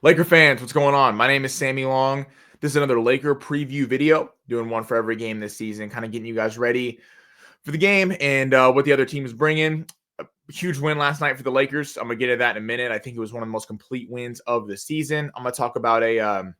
Laker fans, what's going on? My name is Sammy Long. This is another Laker preview video, doing one for every game this season, kind of getting you guys ready for the game and what the other team is bringing. A huge win last night for the Lakers. I'm going to get into that in a minute. I think it was one of the most complete wins of the season. I'm going to talk about a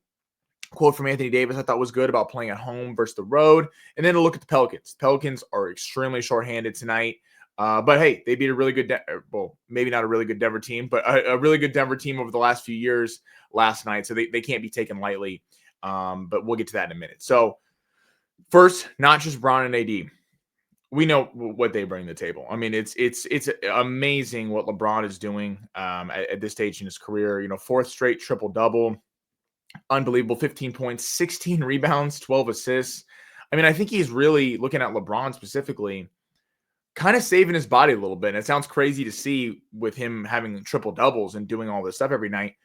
quote from Anthony Davis I thought was good about playing at home versus the road, and then a look at the Pelicans. Pelicans are extremely shorthanded tonight. But hey, they beat a really good, well, maybe not a really good Denver team, but a really good Denver team over the last few years last night. So they can't be taken lightly. But we'll get to that in a minute. So first, not just Bron and AD. We know what they bring to the table. I mean, it's amazing what LeBron is doing at this stage in his career. You know, fourth straight triple double, unbelievable. 15 points, 16 rebounds, 12 assists. I mean, I think he's really looking at LeBron specifically, kind of saving his body a little bit. And it sounds crazy to see with him having triple doubles and doing all this stuff every night,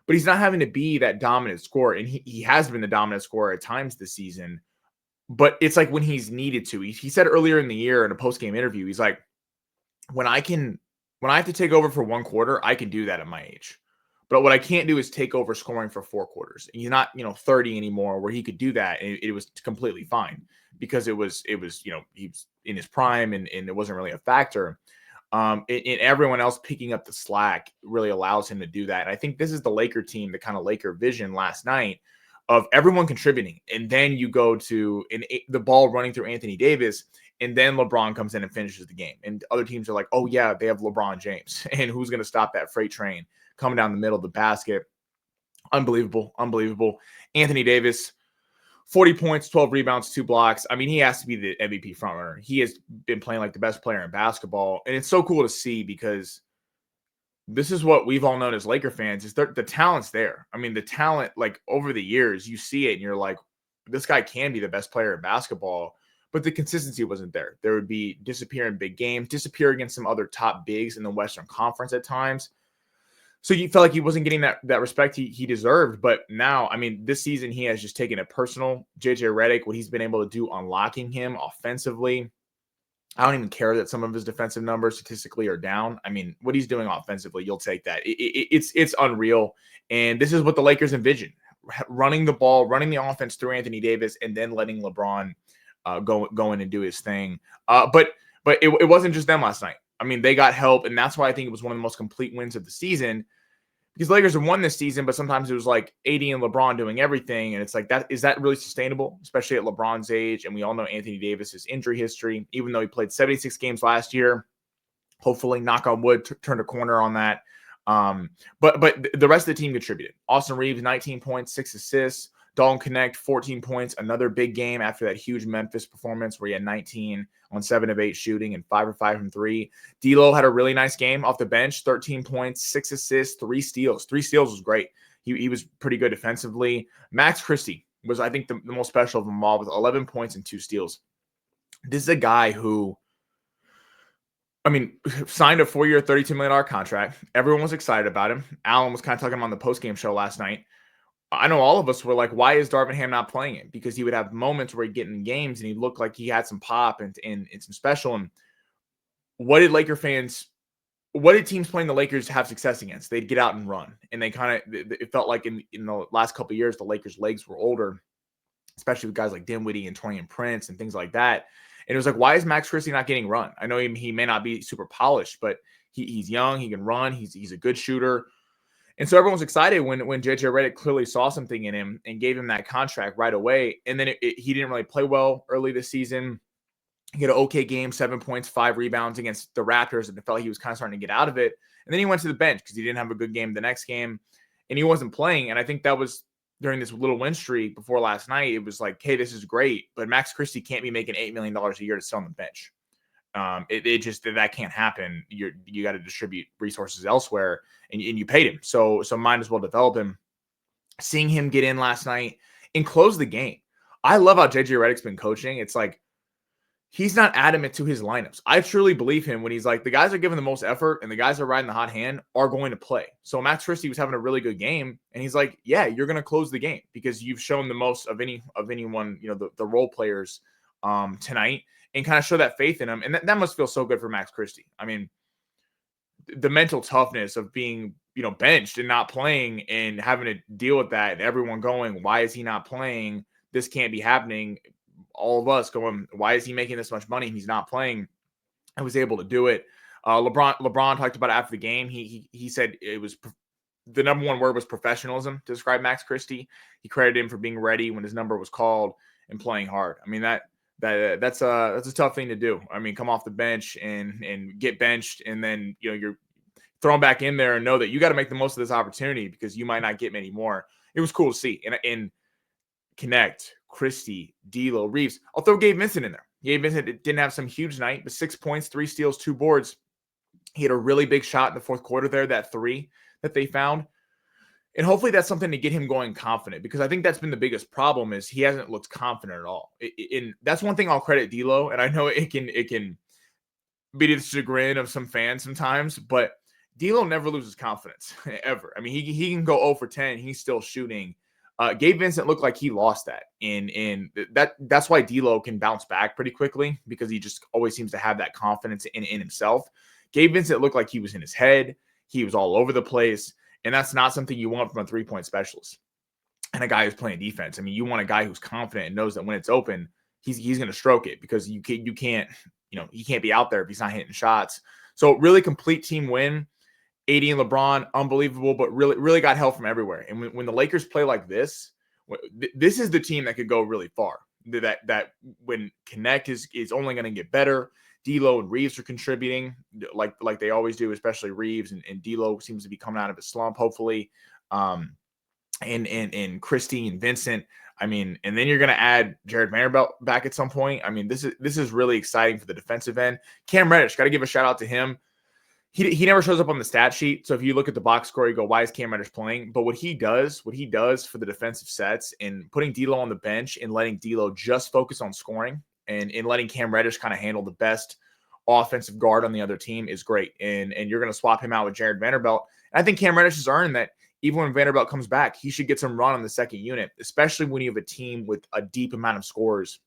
but he's not having to be that dominant scorer. And he has been the dominant scorer at times this season, but it's like when he's needed to. He said earlier in the year in a post-game interview, he's like, when I have to take over for one quarter, I can do that at my age. But what I can't do is take over scoring for four quarters. He's not, 30 anymore where he could do that. And it was completely fine because it was, he was in his prime and it wasn't really a factor. And everyone else picking up the slack really allows him to do that. And I think this is the Laker team, the kind of Laker vision last night of everyone contributing. And then you go to the ball running through Anthony Davis, and then LeBron comes in and finishes the game. And other teams are like, oh yeah, they have LeBron James. And who's going to stop that freight train coming down the middle of the basket? Unbelievable. Anthony Davis, 40 points, 12 rebounds, 2 blocks. I mean, he has to be the MVP frontrunner. He has been playing like the best player in basketball. And it's so cool to see because this is what we've all known as Laker fans, is the talent's there. I mean, the talent, like over the years, you see it and you're like, this guy can be the best player in basketball, but the consistency wasn't there. There would be disappear in big games, disappear against some other top bigs in the Western Conference at times. So you felt like he wasn't getting that respect he deserved. But now, I mean, this season he has just taken it personal. JJ Redick, what he's been able to do unlocking him offensively. I don't even care that some of his defensive numbers statistically are down. I mean, what he's doing offensively, you'll take that. It's unreal. And this is what the Lakers envision: running the ball, running the offense through Anthony Davis, and then letting LeBron go in and do his thing. But it wasn't just them last night. I mean, they got help, and that's why I think it was one of the most complete wins of the season. Because Lakers have won this season, but sometimes it was like AD and LeBron doing everything. And it's like, is that really sustainable, especially at LeBron's age? And we all know Anthony Davis's injury history, even though he played 76 games last year. Hopefully, knock on wood, turned a corner on that. But the rest of the team contributed. Austin Reeves, 19 points, 6 assists. Dalton Connect, 14 points, another big game after that huge Memphis performance where he had 19 on 7 of 8 shooting and 5 of 5 from 3. D'Lo had a really nice game off the bench, 13 points, 6 assists, 3 steals. 3 steals was great. He was pretty good defensively. Max Christie was, I think, the most special of them all with 11 points and 2 steals. This is a guy who, I mean, signed a 4-year, $32 million contract. Everyone was excited about him. Allen was kind of talking about on the postgame show last night. I know all of us were like, why is Darvin Ham not playing it? Because he would have moments where he'd get in games and he looked like he had some pop and some special. And what did teams playing the Lakers have success against? They'd get out and run. And it felt like in the last couple of years, the Lakers' legs were older, especially with guys like Dinwiddie and Taurean Prince and things like that. And it was like, why is Max Christie not getting run? I know he may not be super polished, but he's young, he can run, he's a good shooter. And so everyone was excited when JJ Redick clearly saw something in him and gave him that contract right away. And then he didn't really play well early this season. He had an okay game, 7 points, 5 rebounds against the Raptors, and it felt like he was kind of starting to get out of it. And then he went to the bench because he didn't have a good game the next game, and he wasn't playing. And I think that was during this little win streak before last night. It was like, hey, this is great, but Max Christie can't be making $8 million a year to sit on the bench. That can't happen. You got to distribute resources elsewhere, and you paid him, so might as well develop him. Seeing him get in last night and close the game, I love how JJ Redick's been coaching. It's like he's not adamant to his lineups. I truly believe him when he's like, the guys are giving the most effort and the guys that are riding the hot hand are going to play. So Max Christie was having a really good game, and he's like, yeah, you're going to close the game because you've shown the most of anyone, the role players tonight, and kind of show that faith in him. And that must feel so good for Max Christie. I mean, the mental toughness of being benched and not playing and having to deal with that, and everyone going, why is he not playing? This can't be happening. All of us going, why is he making this much money and he's not playing? I was able to do it. LeBron talked about it after the game. He said it was the number one word was professionalism to describe Max Christie. He credited him for being ready when his number was called and playing hard. I mean, that's a tough thing to do. I mean, come off the bench and get benched, and then you're thrown back in there and know that you got to make the most of this opportunity because you might not get many more. It was cool to see. And Connect, Christie, D'Lo, Reeves. I'll throw Gabe Vincent in there. Gabe Vincent didn't have some huge night, but 6 points, 3 steals, 2 boards. He had a really big shot in the fourth quarter there, that 3 that they found. And hopefully that's something to get him going confident, because I think that's been the biggest problem is he hasn't looked confident at all. And that's one thing I'll credit D'Lo, and I know it can be to the chagrin of some fans sometimes, but D'Lo never loses confidence, ever. I mean, he can go 0 for 10. He's still shooting. Gabe Vincent looked like he lost that. And that's why D'Lo can bounce back pretty quickly, because he just always seems to have that confidence in himself. Gabe Vincent looked like he was in his head. He was all over the place. And that's not something you want from a three-point specialist and a guy who's playing defense. I mean, you want a guy who's confident and knows that when it's open, he's going to stroke it, because you can't he can't be out there if he's not hitting shots. So really complete team win. AD and LeBron, unbelievable, but really got help from everywhere. And when the Lakers play like this, this is the team that could go really far. That when Connect is only going to get better. D'Lo and Reeves are contributing like they always do, especially Reeves, and D'Lo seems to be coming out of his slump, hopefully. And Christie and Vincent. I mean, and then you're going to add Jared Vanderbilt back at some point. I mean, this is really exciting for the defensive end. Cam Reddish, got to give a shout out to him. He never shows up on the stat sheet. So if you look at the box score, you go, why is Cam Reddish playing? But what he does for the defensive sets and putting D'Lo on the bench and letting D'Lo just focus on scoring and letting Cam Reddish kind of handle the best offensive guard on the other team is great. And you're going to swap him out with Jared Vanderbilt. And I think Cam Reddish has earned that. Even when Vanderbilt comes back, he should get some run on the second unit, especially when you have a team with a deep amount of scorers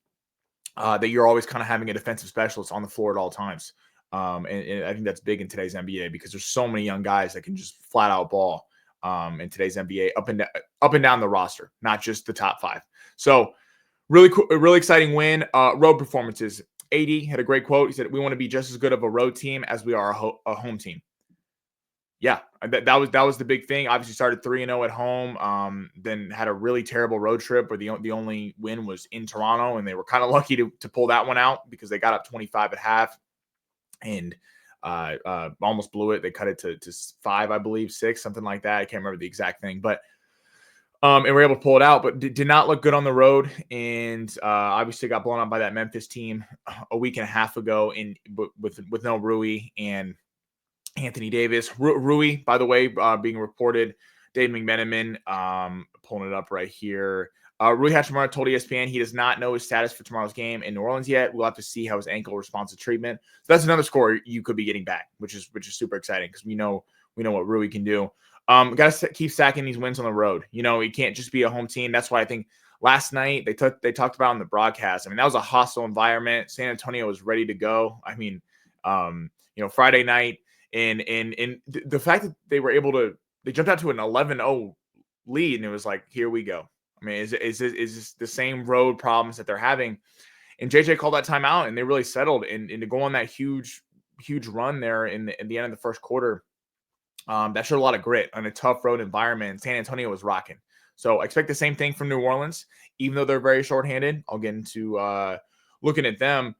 that you're always kind of having a defensive specialist on the floor at all times. And I think that's big in today's NBA, because there's so many young guys that can just flat out ball in today's NBA up and down the roster, not just the top 5. So really cool, really exciting win. Road performances. AD had a great quote. He said, "We want to be just as good of a road team as we are a home team." Yeah, that was the big thing. Obviously started 3-0 at home, then had a really terrible road trip where the only win was in Toronto, and they were kind of lucky to pull that one out because they got up 25 at half and almost blew it. They cut it to 5, I believe, 6, something like that. I can't remember the exact thing, but and we're able to pull it out, but did not look good on the road, and obviously got blown out by that Memphis team a week and a half ago with no Rui and Anthony Davis. Rui, by the way, being reported, Dave McMenamin, pulling it up right here. Rui Hachimura told ESPN he does not know his status for tomorrow's game in New Orleans yet. We'll have to see how his ankle responds to treatment. So that's another score you could be getting back, which is super exciting, because we know what Rui can do. Got to keep stacking these wins on the road. It can't just be a home team. That's why I think last night they talked about on the broadcast. I mean, that was a hostile environment. San Antonio was ready to go. I mean, Friday night. And the fact that they jumped out to an 11-0 lead, and it was like, here we go. I mean, is this the same road problems that they're having? And JJ called that timeout, and they really settled. And to go on that huge run there in the end of the first quarter, that showed a lot of grit on a tough road environment. San Antonio was rocking. So I expect the same thing from New Orleans, even though they're very shorthanded. I'll get into looking at them.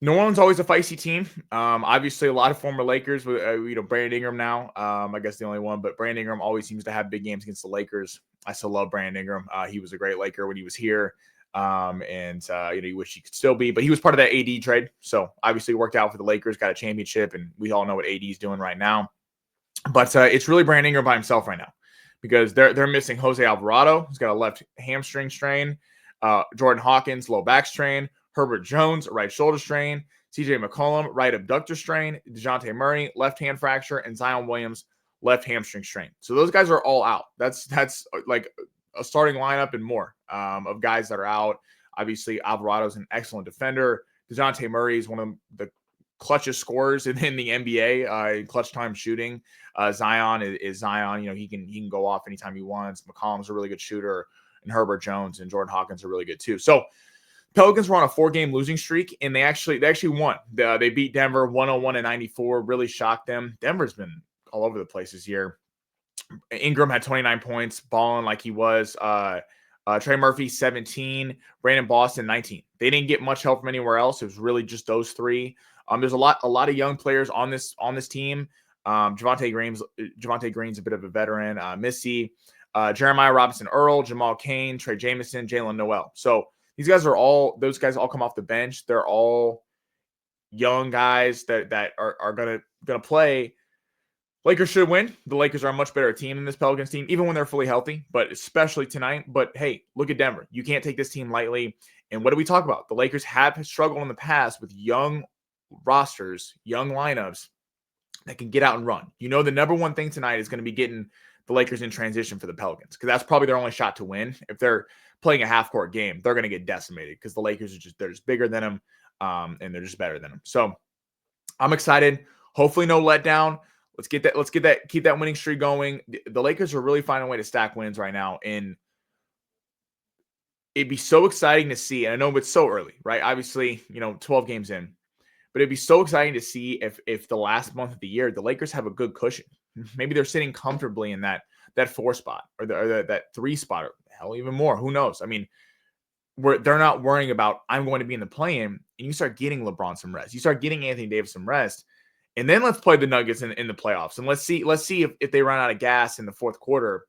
New Orleans always a feisty team. Obviously, a lot of former Lakers with Brandon Ingram now. I guess the only one, but Brandon Ingram always seems to have big games against the Lakers. I still love Brandon Ingram. He was a great Laker when he was here, and you wish he could still be. But he was part of that AD trade, so obviously it worked out for the Lakers. Got a championship, and we all know what AD is doing right now. But it's really Brandon Ingram by himself right now, because they're missing Jose Alvarado, who's got a left hamstring strain, Jordan Hawkins, low back strain. Herbert Jones, right shoulder strain. CJ McCollum, right abductor strain. DeJounte Murray, left hand fracture. And Zion Williams, left hamstring strain. So those guys are all out. That's like a starting lineup and more of guys that are out. Obviously, Alvarado's an excellent defender. DeJounte Murray is one of the clutchest scorers in the NBA in clutch time shooting. Zion is Zion. You know, he can go off anytime he wants. McCollum's a really good shooter, and Herbert Jones and Jordan Hawkins are really good too. So Pelicans were on a 4-game losing streak, and they actually won. They beat Denver 101-94. Really shocked them. Denver's been all over the place this year. Ingram had 29 points, balling like he was. Trey Murphy 17, Brandon Boston 19. They didn't get much help from anywhere else. It was really just those three. There's a lot of young players on this team. Javonte Green's a bit of a veteran. Missy, Jeremiah Robinson Earl, Jamal Cain, Trey Jamison, Jalen Noel. So those guys all come off the bench. They're all young guys that are gonna play. Lakers should win. The Lakers are a much better team than this Pelicans team, even when they're fully healthy, but especially tonight. But hey, look at Denver. You can't take this team lightly. And what do we talk about? The Lakers have struggled in the past with young rosters, young lineups that can get out and run. You know, the number one thing tonight is going to be getting the Lakers in transition for the Pelicans, because that's probably their only shot to win. If they're playing a half-court game, they're going to get decimated because the Lakers they're just bigger than them, and they're just better than them. So I'm excited. Hopefully no letdown. Keep that winning streak going. The Lakers are really finding a way to stack wins right now, and it'd be so exciting to see. And I know it's so early, right? Obviously, 12 games in, but it'd be so exciting to see if the last month of the year the Lakers have a good cushion. Maybe they're sitting comfortably in that 4 spot or that 3 spot, or hell, even more. Who knows? I mean, they're not worrying about I'm going to be in the play-in, and you start getting LeBron some rest. You start getting Anthony Davis some rest. And then let's play the Nuggets in the playoffs, and let's see if they run out of gas in the fourth quarter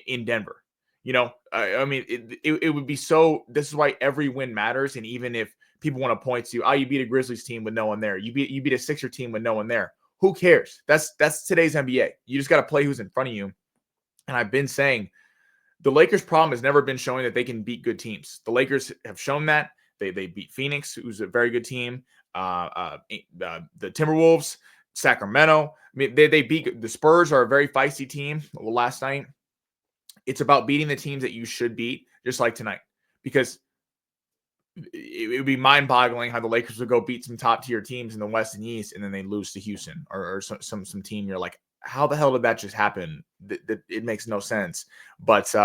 in Denver. I mean, it would be so. This is why every win matters. And even if people want to point to, you beat a Grizzlies team with no one there, you beat a Sixer team with no one there. Who cares? That's today's NBA. You just got to play who's in front of you. And I've been saying the Lakers' problem has never been showing that they can beat good teams. The Lakers have shown that. They beat Phoenix, who's a very good team. The Timberwolves, Sacramento. I mean, they beat the Spurs, are a very feisty team last night. It's about beating the teams that you should beat, just like tonight, because it would be mind-boggling how the Lakers would go beat some top-tier teams in the West and East, and then they lose to Houston or some team. You're like, how the hell did that just happen? It makes no sense. But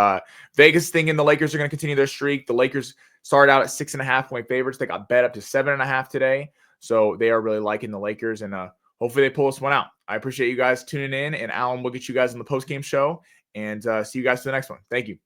Vegas thinking the Lakers are going to continue their streak. The Lakers started out at 6.5-point favorites. They got bet up to 7.5 today. So they are really liking the Lakers, and hopefully they pull this one out. I appreciate you guys tuning in, and Alan will get you guys on the post-game show, and see you guys for the next one. Thank you.